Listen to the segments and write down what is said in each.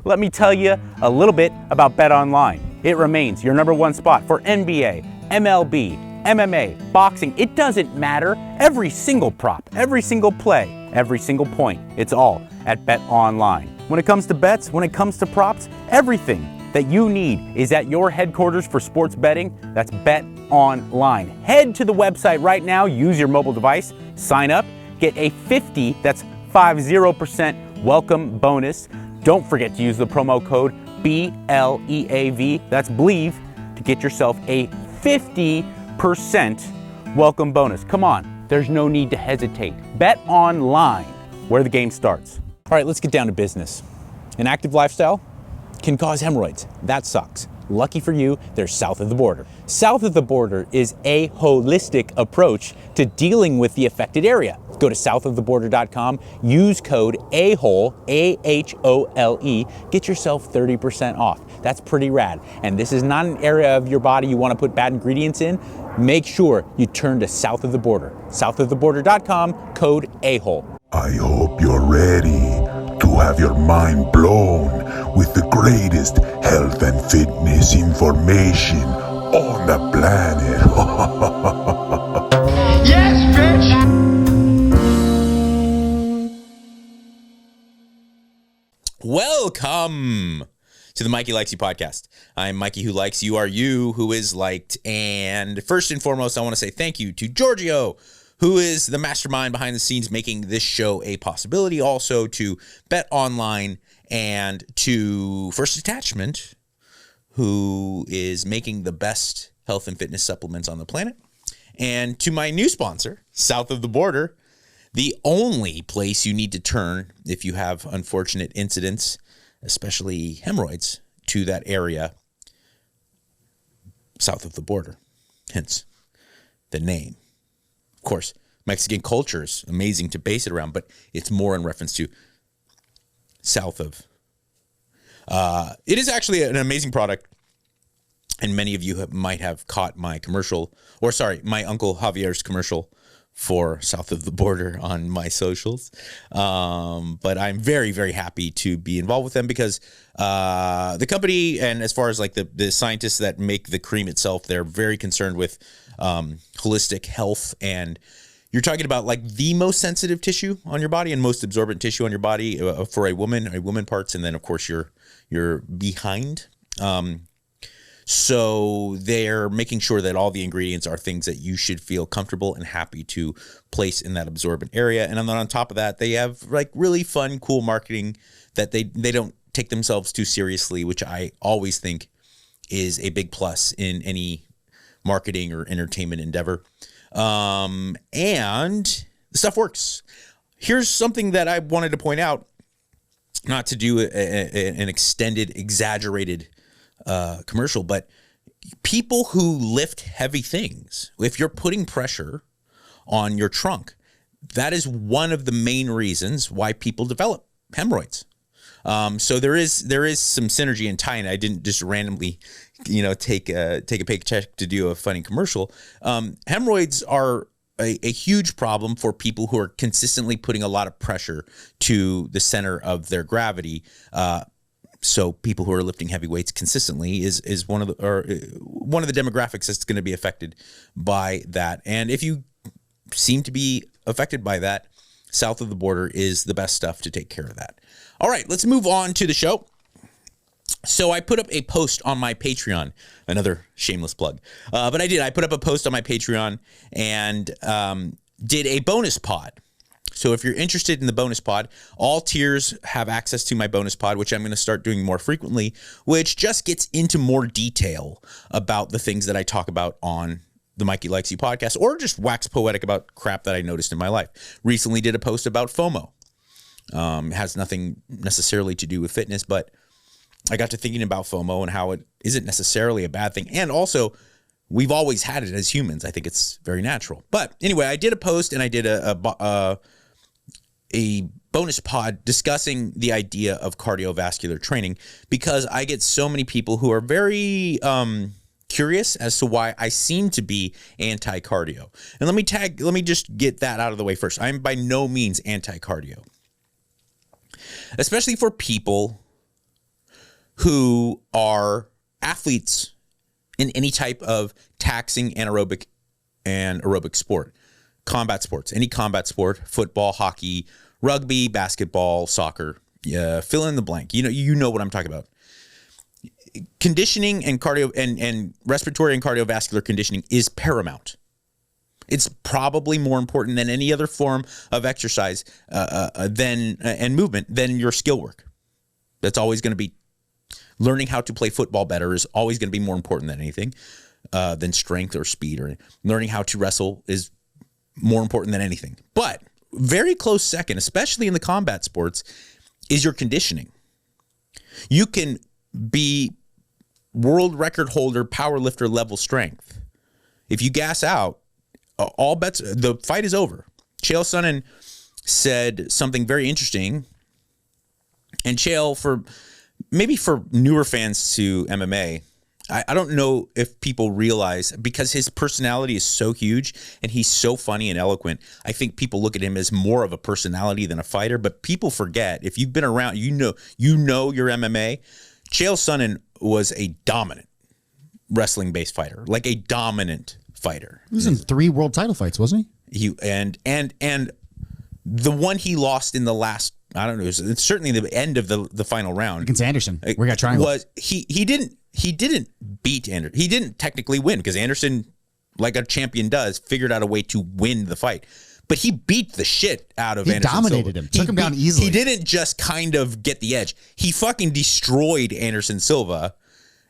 Let me tell you a little bit about Bet Online. It remains your number one spot for NBA, MLB, MMA, boxing. It doesn't matter. Every single prop, every single play, every single point, it's all at Bet Online. When it comes to bets, when it comes to props, everything that you need is at your headquarters for sports betting. That's Bet Online. Head to the website right now, use your mobile device, sign up, get a 50% welcome bonus. Don't forget to use the promo code BLEAV, that's Believe, to get yourself a 50% welcome bonus. Come on, there's no need to hesitate. Bet Online, where the game starts. All right, let's get down to business. An active lifestyle can cause hemorrhoids. That sucks. Lucky for you, they're south of the border. South of the border is a holistic approach to dealing with the affected area. Go to southoftheborder.com, use code AHOLE, AHOLE, get yourself 30% off. That's pretty rad. And this is not an area of your body you want to put bad ingredients in. Make sure you turn to South of the Border. Southoftheborder.com, code AHOLE. I hope you're ready to have your mind blown with the greatest health and fitness information on the planet. Yes, bitch! Welcome to the Mikey Likes You podcast. I'm Mikey who likes, you are you who is liked. And first and foremost, I want to say thank you to Giorgio, who is the mastermind behind the scenes making this show a possibility. Also to Bet Online and to First Attachment, who is making the best health and fitness supplements on the planet. And to my new sponsor, South of the Border, the only place you need to turn if you have unfortunate incidents, especially hemorrhoids, to that area, south of the border, hence the name. Of course, Mexican culture is amazing to base it around, but it's more in reference to south of. It is actually an amazing product, and many of you might have caught my commercial, my Uncle Javier's commercial for South of the Border on my socials. But I'm very, very happy to be involved with them because the company, and as far as like the scientists that make the cream itself, they're very concerned with holistic health. And you're talking about like the most sensitive tissue on your body and most absorbent tissue on your body for a woman parts. And then of course you're behind. So they're making sure that all the ingredients are things that you should feel comfortable and happy to place in that absorbent area. And then on top of that, they have like really fun, cool marketing that they don't take themselves too seriously, which I always think is a big plus in any marketing or entertainment endeavor. And the stuff works. Here's something that I wanted to point out, not to do an extended, exaggerated commercial, but people who lift heavy things, if you're putting pressure on your trunk, that is one of the main reasons why people develop hemorrhoids. So there is some synergy and tie-in. I didn't just randomly, take a paycheck to do a funny commercial. Hemorrhoids are a huge problem for people who are consistently putting a lot of pressure to the center of their gravity. So people who are lifting heavy weights consistently is one of the demographics that's going to be affected by that. And if you seem to be affected by that, South of the Border is the best stuff to take care of that. All right, let's move on to the show. So I put up a post on my Patreon, another shameless plug. But I put up a post on my Patreon and did a bonus pod. So if you're interested in the bonus pod, all tiers have access to my bonus pod, which I'm going to start doing more frequently, which just gets into more detail about the things that I talk about on the Mikey Likes You podcast, or just wax poetic about crap that I noticed in my life. Recently did a post about FOMO. It has nothing necessarily to do with fitness, but I got to thinking about FOMO and how it isn't necessarily a bad thing. And also, we've always had it as humans. I think it's very natural. But anyway, I did a post and I did a bonus pod discussing the idea of cardiovascular training because I get so many people who are very curious as to why I seem to be anti-cardio. And let me just get that out of the way first. I'm by no means anti-cardio, especially for people who are athletes in any type of taxing anaerobic and aerobic sport, combat sports, any combat sport, football, hockey, rugby, basketball, soccer, fill in the blank. You know what I'm talking about. Conditioning and cardio and respiratory and cardiovascular conditioning is paramount. It's probably more important than any other form of exercise and movement than your skill work. That's always going to be learning how to play football better is always going to be more important than anything than strength or speed, or learning how to wrestle is more important than anything. But very close second, especially in the combat sports, is your conditioning. You can be world record holder, power lifter level strength. If you gas out, all bets, the fight is over. Chael Sonnen said something very interesting. And Chael, for newer fans to MMA, I don't know if people realize, because his personality is so huge and he's so funny and eloquent, I think people look at him as more of a personality than a fighter. But people forget, if you've been around, you know your MMA. Chael Sonnen was a dominant wrestling-based fighter, like a dominant fighter. He was in 3 world title fights, wasn't he? And the one he lost in the last, I don't know, it's certainly the end of the final round against Anderson. We got triangle. Was he didn't beat Anderson. He didn't technically win, because Anderson, like a champion does, figured out a way to win the fight. But he beat the shit out of Anderson. He dominated him. Took him down easily. He didn't just kind of get the edge. He fucking destroyed Anderson Silva.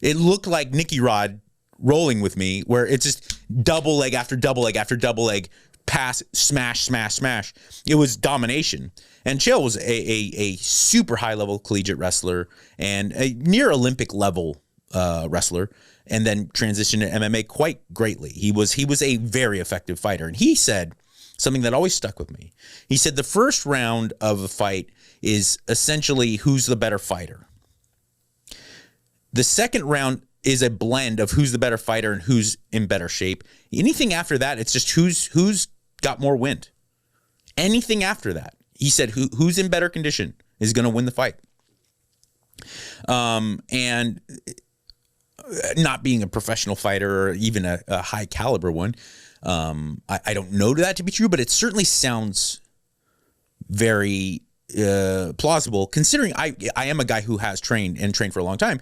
It looked like Nicky Rod rolling with me, where it's just double leg after double leg after double leg, pass, smash, smash, smash. It was domination. And Chael was a super high level collegiate wrestler and a near Olympic level wrestler, and then transitioned to MMA quite greatly. He was a very effective fighter. And he said something that always stuck with me. He said the first round of a fight is essentially who's the better fighter. The second round is a blend of who's the better fighter and who's in better shape. Anything after that, it's just who's got more wind. Anything after that, he said who's in better condition is going to win the fight. And not being a professional fighter or even a high caliber one, I don't know that to be true, but it certainly sounds very plausible, considering I am a guy who has trained for a long time.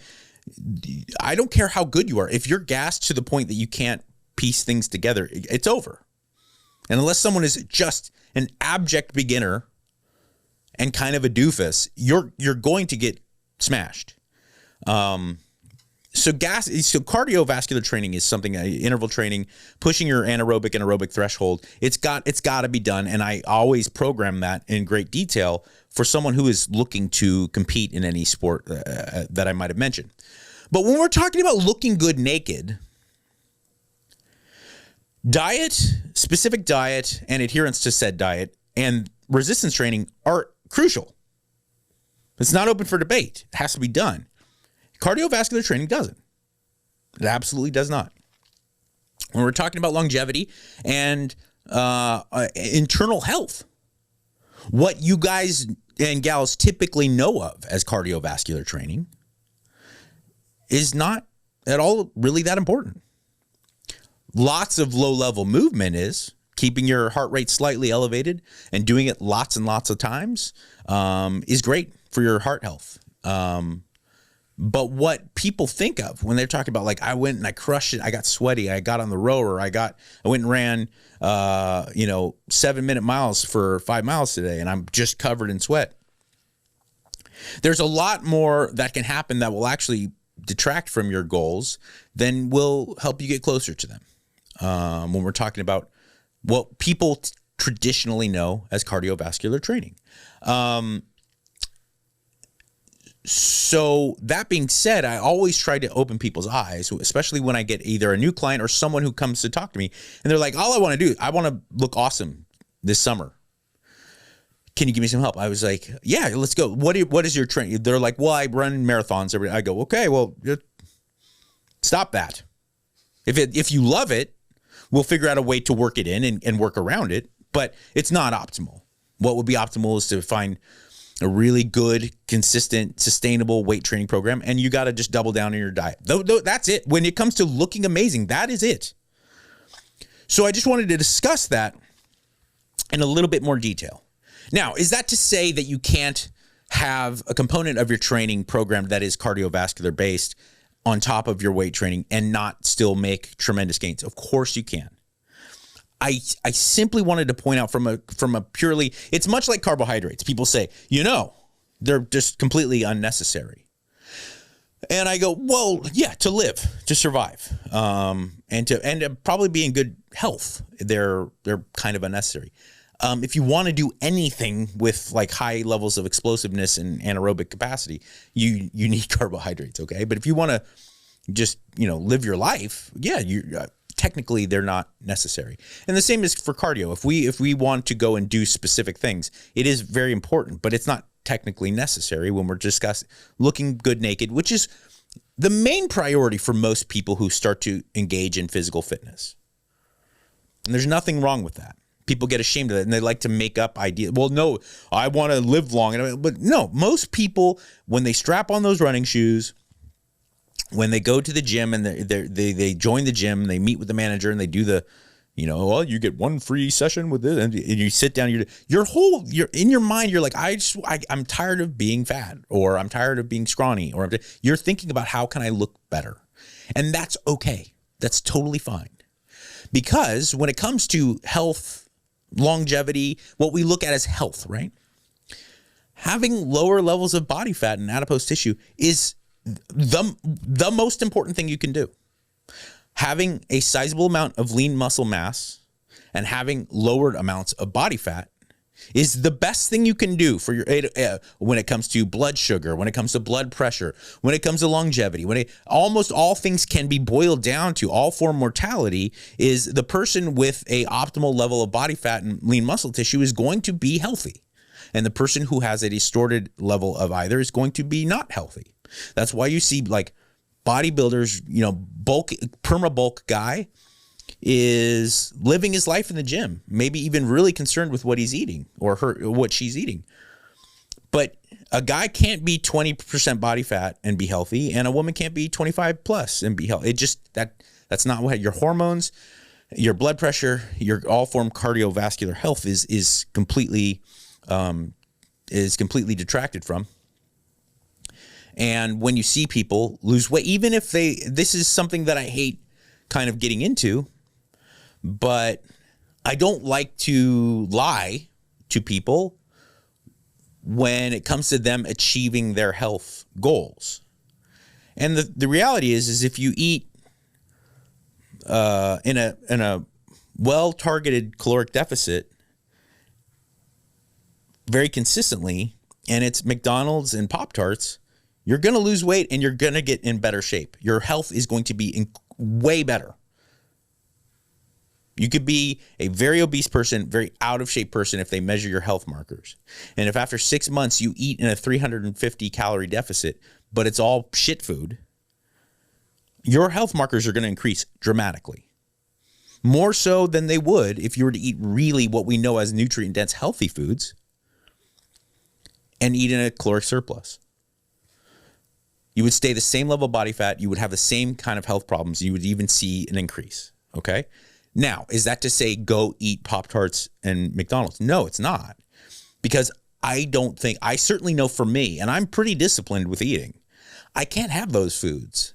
I don't care how good you are. If you're gassed to the point that you can't piece things together, it's over. And unless someone is just an abject beginner and kind of a doofus, you're going to get smashed. So cardiovascular training is something, interval training, pushing your anaerobic and aerobic threshold. It's got to be done, and I always program that in great detail for someone who is looking to compete in any sport that I might have mentioned. But when we're talking about looking good naked, diet, specific diet, and adherence to said diet and resistance training are crucial. It's not open for debate. It has to be done. Cardiovascular training doesn't. It absolutely does not. When we're talking about longevity and internal health, what you guys and gals typically know of as cardiovascular training is not at all really that important. Lots of low-level movement is keeping your heart rate slightly elevated and doing it lots and lots of times is great for your heart health. But what people think of when they're talking about, like, I went and I crushed it, I got sweaty, I got on the rower, I went and ran 7-minute miles for 5 miles today, and I'm just covered in sweat. There's a lot more that can happen that will actually detract from your goals than will help you get closer to them. When we're talking about what people traditionally know as cardiovascular training. So that being said, I always try to open people's eyes, especially when I get either a new client or someone who comes to talk to me and they're like, all I want to do, I want to look awesome this summer. Can you give me some help? I was like, yeah, let's go. What is your training? They're like, well, I run marathons every day. I go, okay, well, stop that. If you love it, we'll figure out a way to work it in and work around it, but it's not optimal. What would be optimal is to find a really good, consistent, sustainable weight training program, and you got to just double down on your diet. That's it. When it comes to looking amazing, that is it. So I just wanted to discuss that in a little bit more detail. Now, is that to say that you can't have a component of your training program that is cardiovascular based on top of your weight training and not still make tremendous gains? Of course you can. I simply wanted to point out from a purely, it's much like carbohydrates. People say, they're just completely unnecessary. And I go, well, yeah, to live, to survive, and to probably be in good health, they're kind of unnecessary. If you want to do anything with like high levels of explosiveness and anaerobic capacity, you need carbohydrates, okay? But if you want to just, live your life, yeah, technically they're not necessary. And the same is for cardio. If we want to go and do specific things, it is very important, but it's not technically necessary when we're discussing looking good naked, which is the main priority for most people who start to engage in physical fitness. And there's nothing wrong with that. People get ashamed of that and they like to make up ideas. Well, no, I want to live long. But no, most people, when they strap on those running shoes, when they go to the gym and they join the gym, they meet with the manager and they do the, you get one free session with this, and you sit down. You're in your mind. You're like, I'm tired of being fat, or I'm tired of being scrawny, or you're thinking about how can I look better, and that's okay. That's totally fine, because when it comes to health, longevity, what we look at as health, right? Having lower levels of body fat and adipose tissue is the most important thing you can do. Having a sizable amount of lean muscle mass and having lowered amounts of body fat is the best thing you can do for your when it comes to blood sugar, when it comes to blood pressure, when it comes to longevity, almost all things can be boiled down to all-form mortality. Is the person with a optimal level of body fat and lean muscle tissue is going to be healthy, and the person who has a distorted level of either is going to be not healthy. That's why you see like bodybuilders, bulk, perma bulk guy is living his life in the gym, maybe even really concerned with what he's eating or what she's eating. But a guy can't be 20% body fat and be healthy, and a woman can't be 25 plus and be healthy. It just, that's not what your hormones, your blood pressure, your all form cardiovascular health is completely detracted from. And when you see people lose weight, even if this is something that I hate kind of getting into, but I don't like to lie to people when it comes to them achieving their health goals. And the reality is if you eat in a well-targeted caloric deficit very consistently, and it's McDonald's and Pop-Tarts, you're going to lose weight and you're going to get in better shape. Your health is going to be way better. You could be a very obese person, very out of shape person if they measure your health markers. And if after 6 months you eat in a 350 calorie deficit, but it's all shit food, your health markers are going to increase dramatically. More so than they would if you were to eat really what we know as nutrient-dense healthy foods and eat in a caloric surplus. You would stay the same level of body fat. You would have the same kind of health problems. You would even see an increase. Okay. Now, is that to say go eat Pop-Tarts and McDonald's? No, it's not. Because I certainly know for me, and I'm pretty disciplined with eating, I can't have those foods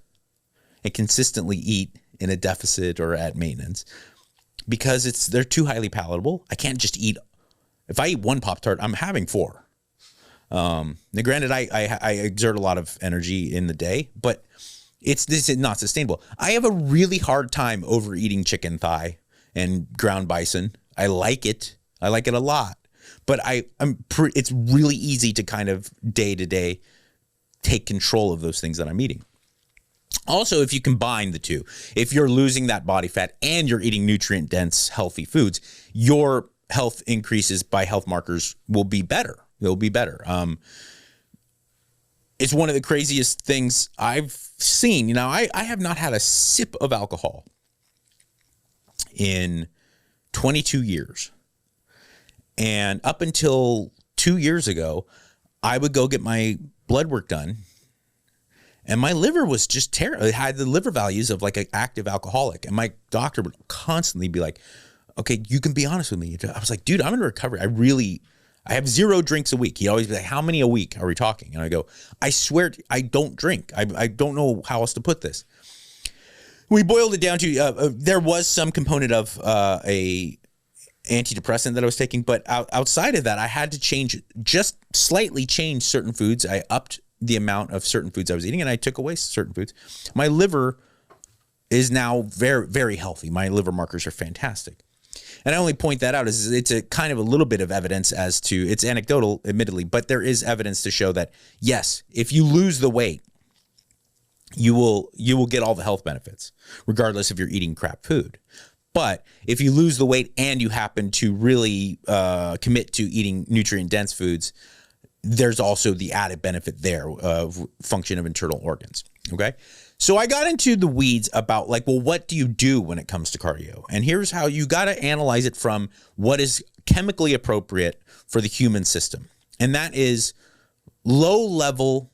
and consistently eat in a deficit or at maintenance because they're too highly palatable. I can't just eat. If I eat one Pop-Tart, I'm having 4. Now, granted, I exert a lot of energy in the day, but this is not sustainable. I have a really hard time overeating chicken thigh and ground bison. I like it. I like it a lot, but it's really easy to kind of day to day take control of those things that I'm eating. Also, if you combine the two, if you're losing that body fat and you're eating nutrient dense, healthy foods, your health increases by health markers will be better. They'll be better. It's one of the craziest things I've seen. I have not had a sip of alcohol in 22 years. And up until 2 years ago, I would go get my blood work done, and my liver was just terrible. It had the liver values of like an active alcoholic, and my doctor would constantly be like, okay, you can be honest with me. I was like, dude, I'm in recovery. I have 0 drinks a week. He'd always be like, how many a week are we talking? And I go, I swear I don't drink. I don't know how else to put this. We boiled it down to, there was some component of a antidepressant that I was taking, but outside of that, I had to just slightly change certain foods. I upped the amount of certain foods I was eating, and I took away certain foods. My liver is now very, very healthy. My liver markers are fantastic. And I only point that out as it's a kind of a little bit of evidence as to, it's anecdotal, admittedly, but there is evidence to show that, yes, if you lose the weight, you will get all the health benefits, regardless if you're eating crap food. But if you lose the weight and you happen to really commit to eating nutrient-dense foods, there's also the added benefit there of function of internal organs, okay? So I got into the weeds about like, well, what do you do when it comes to cardio? And here's how you got to analyze it from what is chemically appropriate for the human system. And that is low-level,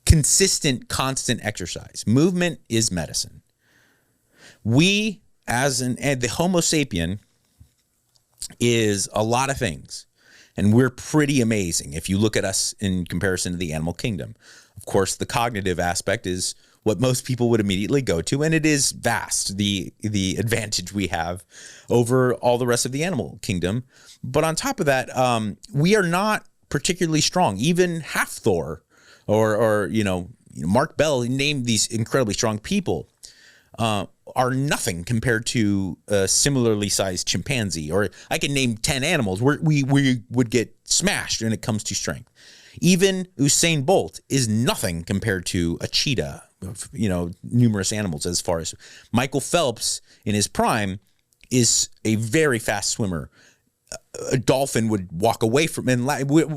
consistent, constant exercise. Movement is medicine. We, the Homo sapien, is a lot of things, and we're pretty amazing if you look at us in comparison to the animal kingdom. Of course, the cognitive aspect is what most people would immediately go to, and it is vast, the advantage we have over all the rest of the animal kingdom. But on top of that, we are not particularly strong. Even Hathor or Mark Bell named these incredibly strong people are nothing compared to a similarly sized chimpanzee. Or I can name 10 animals where we would get smashed when it comes to strength. Even Usain Bolt is nothing compared to a cheetah, numerous animals. As far as Michael Phelps in his prime is a very fast swimmer. A dolphin would walk away from him.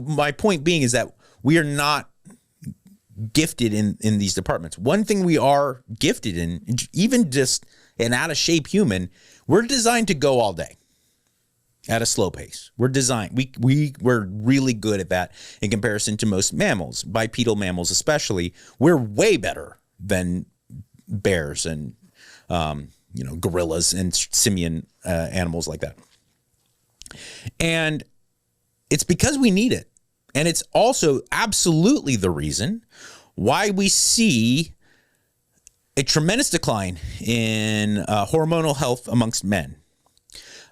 My point being is that we are not gifted in these departments. One thing we are gifted in, even just an out of shape human, we're designed to go all day at a slow pace. We're really good at that in comparison to most mammals, bipedal mammals especially. We're way better than bears and gorillas and simian animals like that. And it's because we need it. And it's also absolutely the reason why we see a tremendous decline in hormonal health amongst men,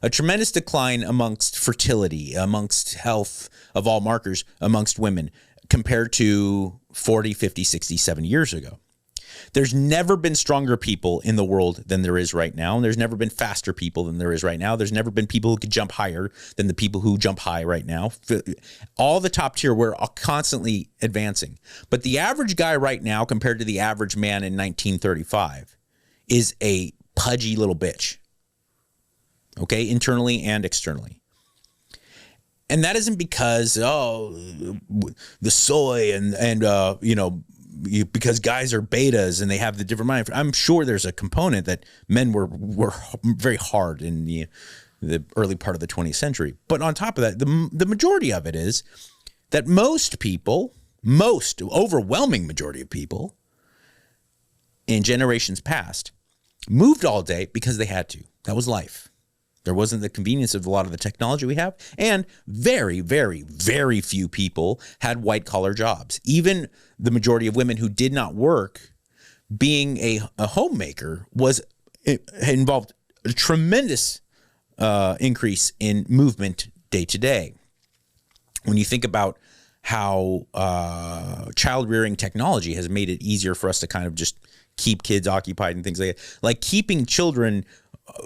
a tremendous decline amongst fertility, amongst health of all markers amongst women compared to 40, 50, 60, 70 years ago. There's never been stronger people in the world than there is right now. And there's never been faster people than there is right now. There's never been people who could jump higher than the people who jump high right now. All the top tier, we're constantly advancing. But the average guy right now compared to the average man in 1935 is a pudgy little bitch. Okay, internally and externally. And that isn't because, the soy and because guys are betas and they have the different mind. I'm sure there's a component that men were very hard in the early part of the 20th century. But on top of that, the majority of it is that most overwhelming majority of people in generations past moved all day because they had to. That was life. There wasn't the convenience of a lot of the technology we have. And very, very, very few people had white collar jobs. Even the majority of women who did not work, being a homemaker involved a tremendous increase in movement day to day. When you think about how child rearing technology has made it easier for us to kind of just keep kids occupied and things like that, like keeping children,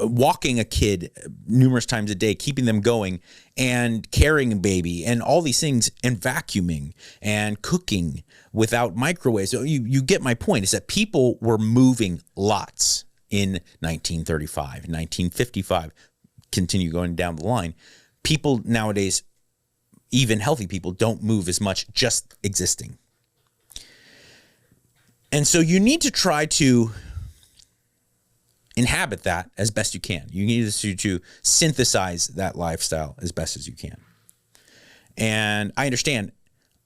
walking a kid numerous times a day, keeping them going, and carrying a baby, and all these things, and vacuuming and cooking without microwaves. So you get my point, is that people were moving lots in 1935, 1955, continue going down the line. People nowadays, even healthy people, don't move as much just existing. And so you need to try to inhabit that as best you can. You need to synthesize that lifestyle as best as you can. And I understand.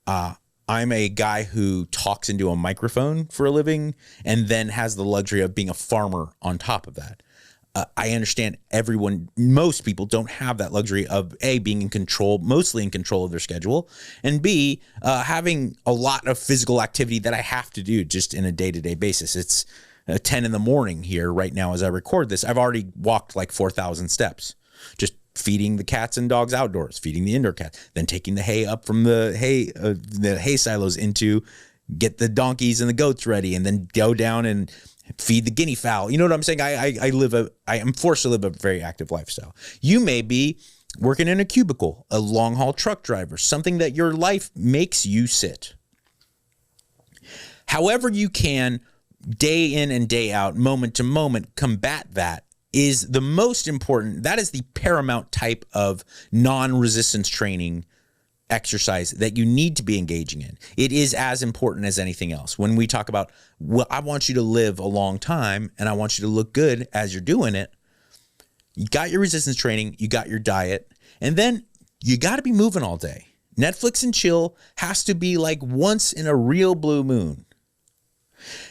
I'm a guy who talks into a microphone for a living and then has the luxury of being a farmer on top of that. I understand most people don't have that luxury of A, being in control, mostly in control of their schedule, and B, having a lot of physical activity that I have to do just in a day-to-day basis. It's 10 in the morning here right now as I record this. I've already walked like 4,000 steps, just feeding the cats and dogs outdoors, feeding the indoor cats, then taking the hay up from the hay silos into get the donkeys and the goats ready, and then go down and feed the guinea fowl. You know what I'm saying? I am forced to live a very active lifestyle. You may be working in a cubicle, a long haul truck driver, something that your life makes you sit. However you can, day in and day out, moment to moment, combat that is the most important. That is the paramount type of non-resistance training exercise that you need to be engaging in. It is as important as anything else. When we talk about, well, I want you to live a long time and I want you to look good as you're doing it, you got your resistance training, you got your diet, and then you got to be moving all day. Netflix and chill has to be like once in a real blue moon.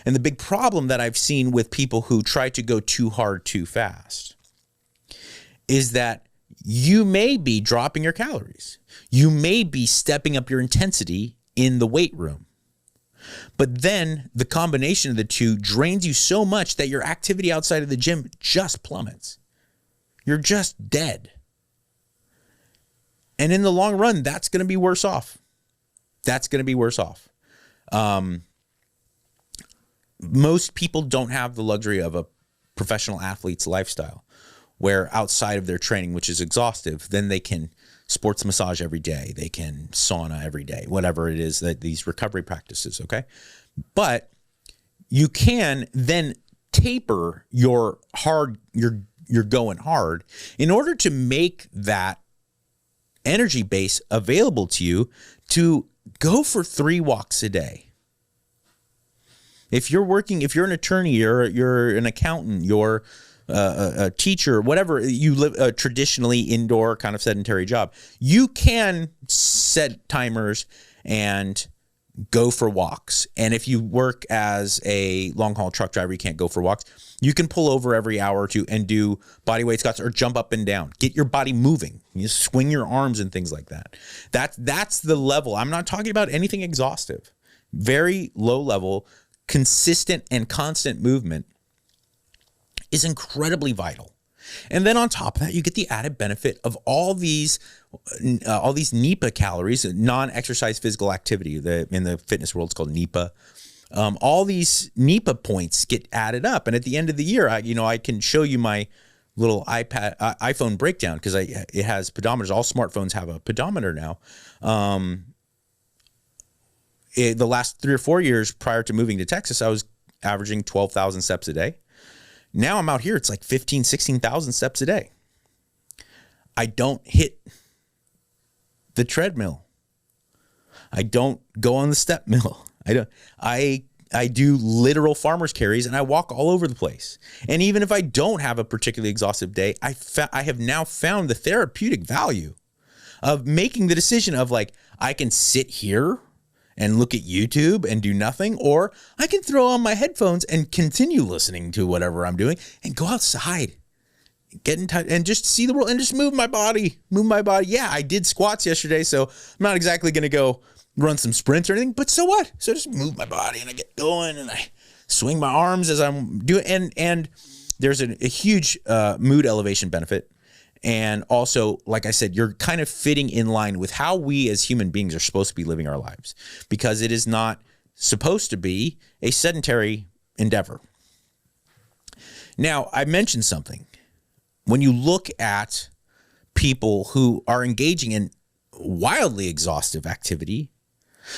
And the big problem that I've seen with people who try to go too hard too fast is that you may be dropping your calories. You may be stepping up your intensity in the weight room. But then the combination of the two drains you so much that your activity outside of the gym just plummets. You're just dead. And in the long run, that's going to be worse off. That's going to be worse off. Most people don't have the luxury of a professional athlete's lifestyle where outside of their training, which is exhaustive, then they can sports massage every day. They can sauna every day, whatever it is that these recovery practices. Okay. But you can then taper your going hard in order to make that energy base available to you to go for 3 walks a day. If you're an attorney, you're an accountant, you're a teacher, whatever, you live a traditionally indoor kind of sedentary job, you can set timers and go for walks. And if you work as a long haul truck driver, you can't go for walks. You can pull over every hour or two and do body weight squats or jump up and down. Get your body moving. You swing your arms and things like that. That's the level. I'm not talking about anything exhaustive. Very low level, consistent and constant movement is incredibly vital. And then on top of that, you get the added benefit of all these NEPA calories, non-exercise physical activity. In the fitness world, it's called NEPA. All these NEPA points get added up, and at the end of the year, I can show you my little iPhone breakdown because it has pedometers. All smartphones have a pedometer now. The last 3 or 4 years prior to moving to Texas, I was averaging 12,000 steps a day. Now I'm out here, it's like 15, 16,000 steps a day. I don't hit the treadmill. I don't go on the step mill. I do literal farmer's carries and I walk all over the place. And even if I don't have a particularly exhaustive day, I have now found the therapeutic value of making the decision of like, I can sit here and look at YouTube and do nothing, or I can throw on my headphones and continue listening to whatever I'm doing and go outside, get in touch and just see the world and just move my body. Yeah, I did squats yesterday, so I'm not exactly going to go run some sprints or anything, but so what? So just move my body and I get going and I swing my arms as I'm doing. And there's a huge mood elevation benefit. And also, like I said, you're kind of fitting in line with how we as human beings are supposed to be living our lives, because it is not supposed to be a sedentary endeavor. Now, I mentioned something. When you look at people who are engaging in wildly exhaustive activity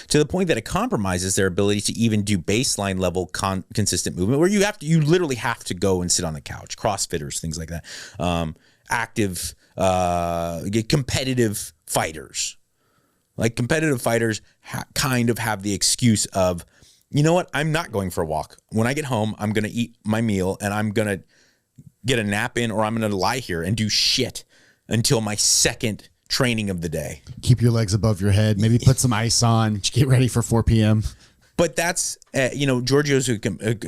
to the point that it compromises their ability to even do baseline level consistent movement, where you literally have to go and sit on the couch, CrossFitters, things like that. Active, competitive fighters. Like competitive fighters kind of have the excuse of, you know what? I'm not going for a walk. When I get home, I'm going to eat my meal and I'm going to get a nap in, or I'm going to lie here and do shit until my second training of the day. Keep your legs above your head. Maybe put some ice on. Get ready for 4 p.m. But that's, Giorgio's a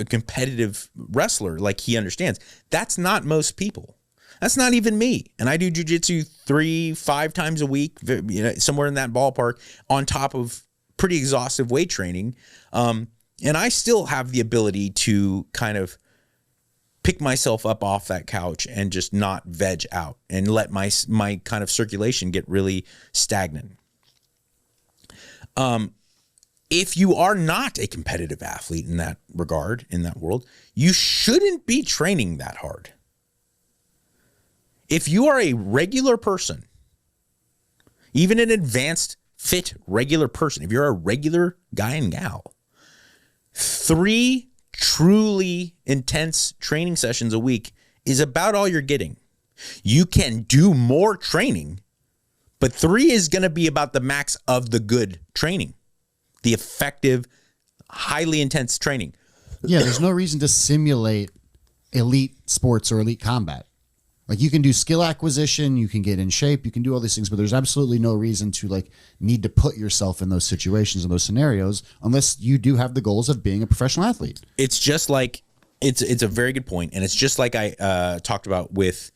competitive wrestler. Like, he understands. That's not most people. That's not even me. And I do jiu-jitsu 3-5 times a week, somewhere in that ballpark, on top of pretty exhaustive weight training. And I still have the ability to kind of pick myself up off that couch and just not veg out and let my kind of circulation get really stagnant. If you are not a competitive athlete in that regard, in that world, you shouldn't be training that hard. If you are a regular person, even an advanced, fit, regular person, if you're a regular guy and gal, 3 truly intense training sessions a week is about all you're getting. You can do more training, but 3 is going to be about the max of the good training, the effective, highly intense training. Yeah, there's no reason to simulate elite sports or elite combat. Like, you can do skill acquisition, you can get in shape, you can do all these things, but there's absolutely no reason to need to put yourself in those situations and those scenarios unless you do have the goals of being a professional athlete. It's just like, it's a very good point, and it's just like I talked about with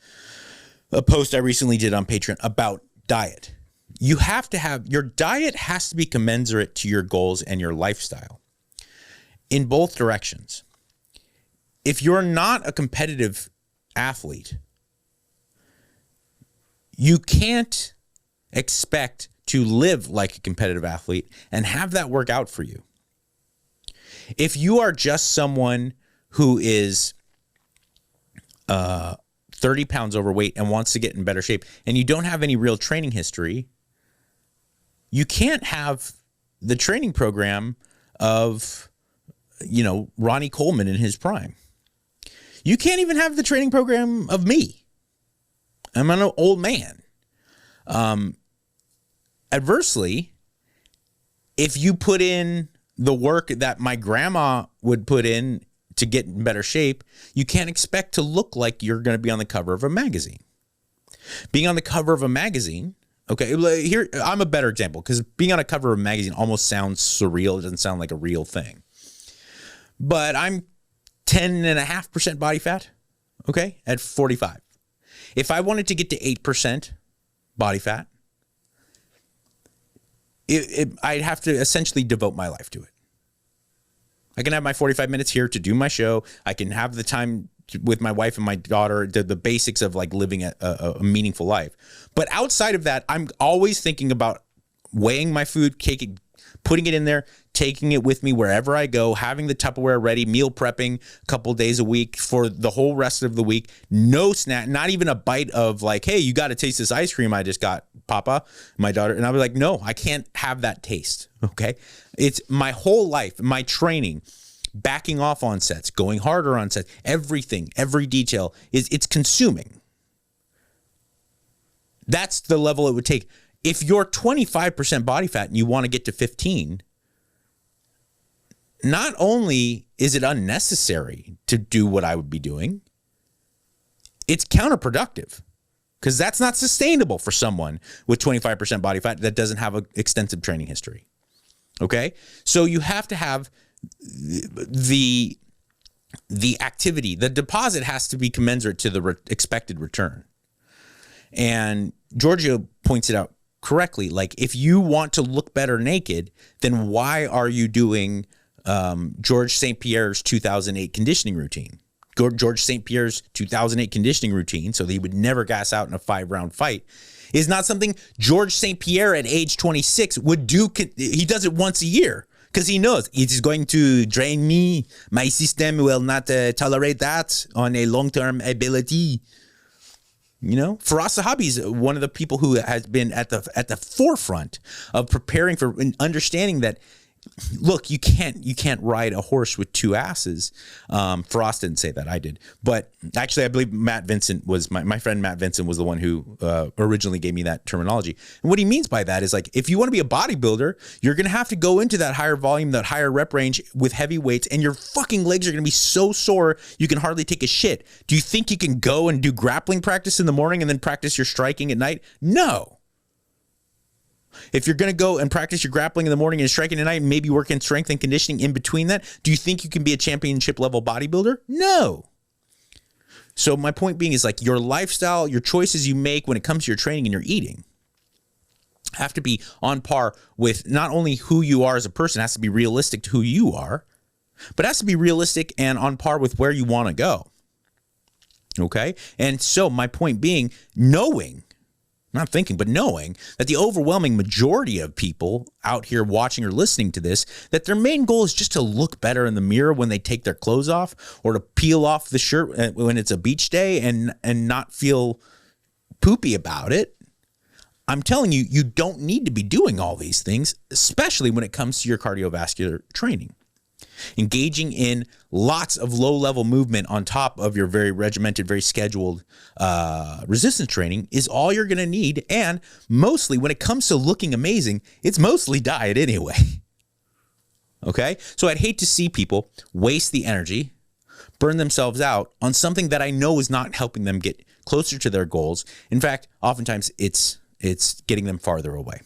a post I recently did on Patreon about diet. You have to have, your diet has to be commensurate to your goals and your lifestyle in both directions. If you're not a competitive athlete, you can't expect to live like a competitive athlete and have that work out for you. If you are just someone who is 30 pounds overweight and wants to get in better shape, and you don't have any real training history, you can't have the training program of, Ronnie Coleman in his prime. You can't even have the training program of me. I'm an old man. Adversely, if you put in the work that my grandma would put in to get in better shape, you can't expect to look like you're going to be on the cover of a magazine. Being on the cover of a magazine, okay, here, I'm a better example, because being on a cover of a magazine almost sounds surreal. It doesn't sound like a real thing. But I'm 10.5% body fat, okay, at 45. If I wanted to get to 8% body fat, I'd have to essentially devote my life to it. I can have my 45 minutes here to do my show. I can have the time with my wife and my daughter, the basics of living a meaningful life. But outside of that, I'm always thinking about weighing my food, putting it in there, taking it with me wherever I go, having the Tupperware ready, meal prepping a couple days a week for the whole rest of the week. No snack, not even a bite of hey, you got to taste this ice cream I just got, Papa, my daughter. And I was like, no, I can't have that taste. Okay. It's my whole life, my training, backing off on sets, going harder on sets, everything, every detail it's consuming. That's the level it would take. If you're 25% body fat and you want to get to 15, not only is it unnecessary to do what I would be doing, it's counterproductive, because that's not sustainable for someone with 25% body fat that doesn't have an extensive training history. Okay? So you have to have the activity, the deposit has to be commensurate to the expected return. And Giorgio points it out correctly. If you want to look better naked, then why are you doing George St. Pierre's 2008 conditioning routine? George St. Pierre's 2008 conditioning routine, so that he would never gas out in a 5-round fight, is not something George St. Pierre at age 26 would do. He does it once a year because he knows it is going to drain me. My system will not tolerate that on a long-term ability. Firas Zahabi is one of the people who has been at the forefront of preparing for and understanding that, look, you can't ride a horse with 2 asses. Firas didn't say that, I did. But actually, I believe Matt Vincent was my friend. Matt Vincent was the one who originally gave me that terminology. And what he means by that is if you want to be a bodybuilder, you're going to have to go into that higher volume, that higher rep range with heavy weights, and your fucking legs are going to be so sore you can hardly take a shit. Do you think you can go and do grappling practice in the morning and then practice your striking at night? No. If you're going to go and practice your grappling in the morning and striking at night, maybe work in strength and conditioning in between that, do you think you can be a championship level bodybuilder? No. So my point being is like your lifestyle, your choices you make when it comes to your training and your eating have to be on par with not only who you are as a person, it has to be realistic to who you are, but it has to be realistic and on par with where you want to go. Okay? And so my point being, knowing that the overwhelming majority of people out here watching or listening to this, that their main goal is just to look better in the mirror when they take their clothes off, or to peel off the shirt when it's a beach day and not feel poopy about it. I'm telling you, you don't need to be doing all these things, especially when it comes to your cardiovascular training. Engaging in lots of low-level movement on top of your very regimented, very scheduled resistance training is all you're going to need. And mostly when it comes to looking amazing, it's mostly diet anyway. Okay? So I'd hate to see people waste the energy, burn themselves out on something that I know is not helping them get closer to their goals. In fact, oftentimes it's getting them farther away.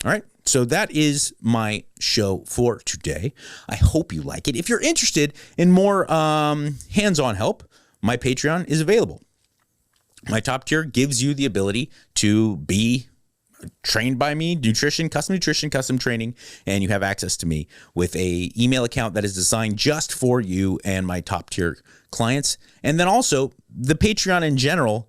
All right. So that is my show for today. I hope you like it. If you're interested in more hands-on help, my Patreon is available. My top tier gives you the ability to be trained by me, custom nutrition, custom training, and you have access to me with a email account that is designed just for you and my top tier clients. And then also the Patreon in general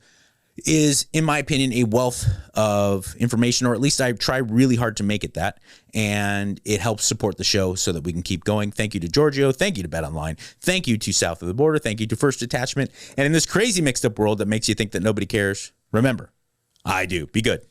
is, in my opinion, a wealth of information, or at least I try really hard to make it that, and it helps support the show so that we can keep going. Thank you to Giorgio. Thank you to Bet Online. Thank you to South of the Border. Thank you to First Detachment. And in this crazy mixed up world that makes you think that nobody cares, remember, I do. Be good.